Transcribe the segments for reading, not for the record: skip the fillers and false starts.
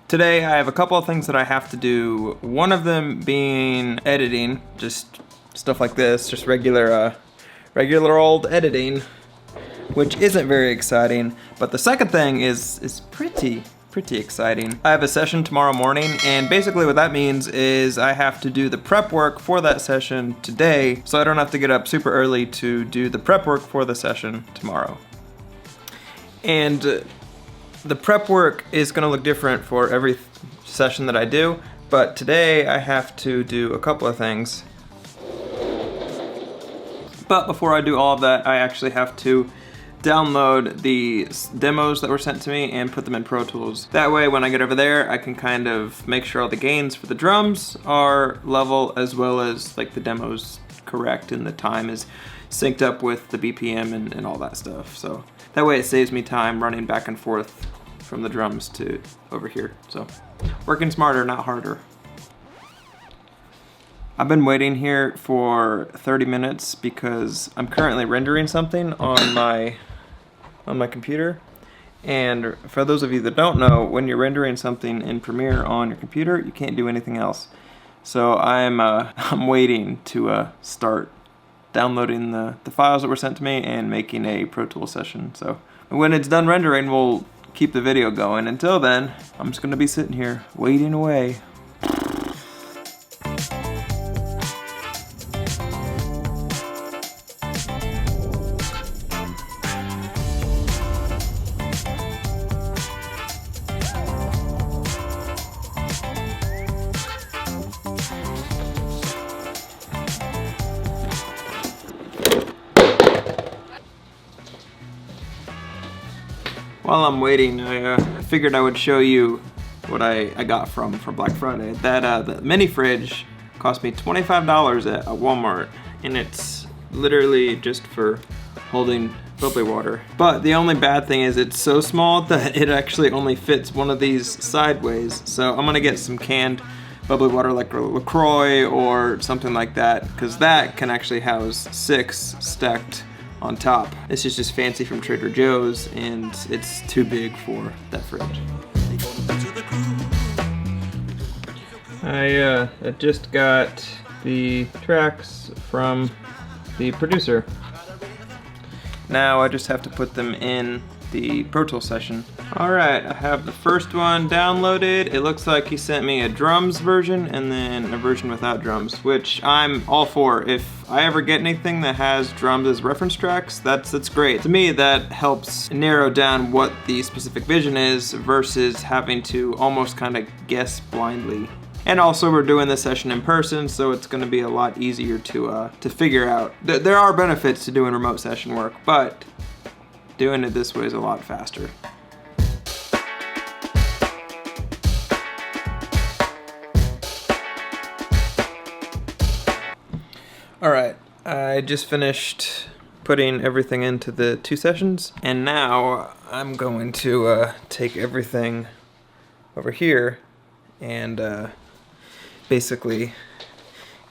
Today I have a couple of things that I have to do. One of them being editing, just stuff like this, just regular old editing, which isn't very exciting. But the second thing is pretty exciting. I have a session tomorrow morning, and basically what that means is I have to do the prep work for that session today, so I don't have to get up super early to do the prep work for the session tomorrow. And the prep work is gonna look different for every session that I do, but today I have to do a couple of things. But before I do all of that, I actually have to download the demos that were sent to me and put them in Pro Tools. That way, when I get over there, I can kind of make sure all the gains for the drums are level, as well as like the demo's correct and the time is synced up with the BPM and all that stuff. So that way it saves me time running back and forth from the drums to over here. So working smarter, not harder. I've been waiting here for 30 minutes because I'm currently rendering something on my computer. And for those of you that don't know, when you're rendering something in Premiere on your computer, you can't do anything else. So I'm waiting to start downloading the files that were sent to me and making a Pro Tools session. So when it's done rendering, we'll keep the video going. Until then, I'm just gonna be sitting here waiting away. While I'm waiting, I figured I would show you what I got from Black Friday. That the mini fridge cost me $25 at Walmart, and it's literally just for holding bubbly water. But the only bad thing is it's so small that it actually only fits one of these sideways. So I'm gonna get some canned bubbly water like LaCroix or something like that, because that can actually house 6 stacked on top. This is just fancy from Trader Joe's, and it's too big for that fridge. I just got the tracks from the producer. Now I just have to put them in the Pro Tools session. Alright, I have the first one downloaded. It looks like he sent me a drums version and then a version without drums, which I'm all for. If I ever get anything that has drums as reference tracks, that's great. To me, that helps narrow down what the specific vision is versus having to almost kind of guess blindly. And also we're doing this session in person, so it's gonna be a lot easier to figure out. There are benefits to doing remote session work, but doing it this way is a lot faster. Alright, I just finished putting everything into the 2 sessions, and now I'm going to take everything over here and basically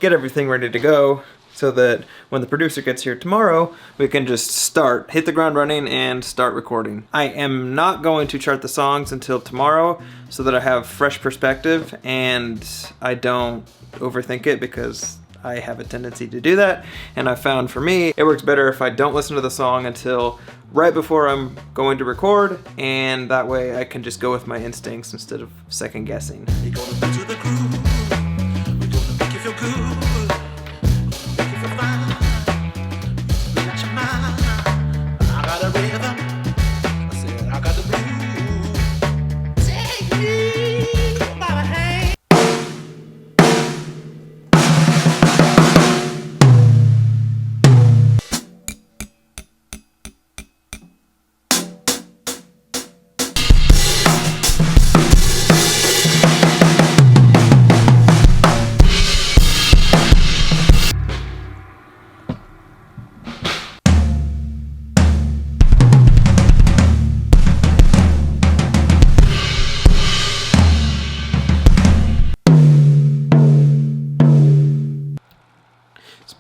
get everything ready to go, so that when the producer gets here tomorrow, we can just hit the ground running and start recording. I am not going to chart the songs until tomorrow so that I have fresh perspective and I don't overthink it, because I have a tendency to do that. And I found for me, it works better if I don't listen to the song until right before I'm going to record, and that way I can just go with my instincts instead of second guessing.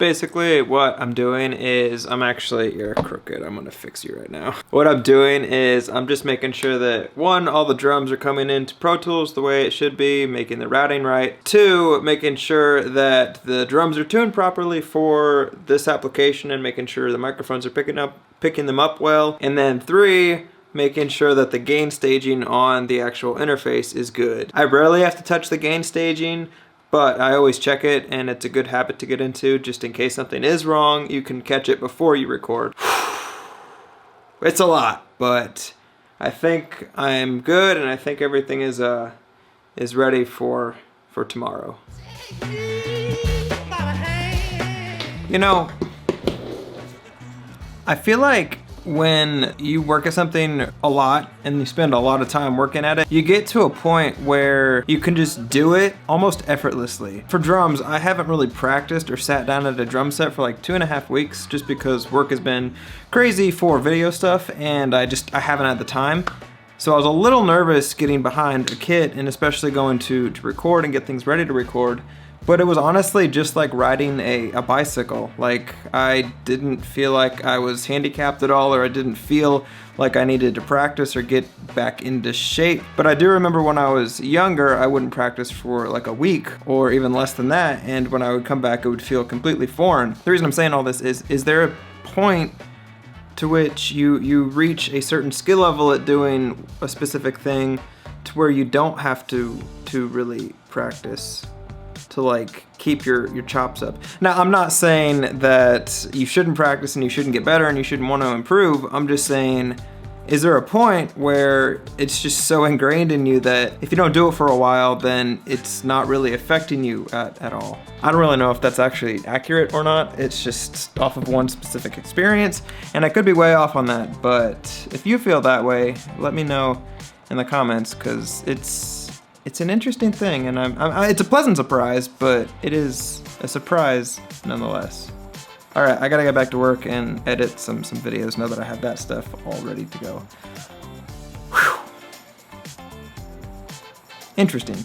basically what I'm doing is, you're crooked, I'm gonna fix you right now. What I'm doing is I'm just making sure that 1, all the drums are coming into Pro Tools the way it should be, making the routing right. 2, making sure that the drums are tuned properly for this application and making sure the microphones are picking them up well. And then 3, making sure that the gain staging on the actual interface is good. I rarely have to touch the gain staging, but I always check it, and it's a good habit to get into just in case something is wrong. You can catch it before you record. It's a lot, but I think I'm good, and I think everything is ready for tomorrow. You know, I feel like when you work at something a lot and you spend a lot of time working at it, you get to a point where you can just do it almost effortlessly. For drums, I haven't really practiced or sat down at a drum set for like 2.5 weeks just because work has been crazy for video stuff and I haven't had the time. So I was a little nervous getting behind a kit and especially going to record and get things ready to record. But it was honestly just like riding a bicycle. Like, I didn't feel like I was handicapped at all, or I didn't feel like I needed to practice or get back into shape. But I do remember when I was younger, I wouldn't practice for like a week or even less than that. And when I would come back, it would feel completely foreign. The reason I'm saying all this is there a point to which you reach a certain skill level at doing a specific thing to where you don't have to really practice to like keep your chops up. Now, I'm not saying that you shouldn't practice and you shouldn't get better and you shouldn't want to improve. I'm just saying, is there a point where it's just so ingrained in you that if you don't do it for a while, then it's not really affecting you at all? I don't really know if that's actually accurate or not. It's just off of one specific experience, and I could be way off on that, but if you feel that way, let me know in the comments, because it's an interesting thing, and it's a pleasant surprise, but it is a surprise nonetheless. All right, I gotta get back to work and edit some videos now that I have that stuff all ready to go. Whew. Interesting.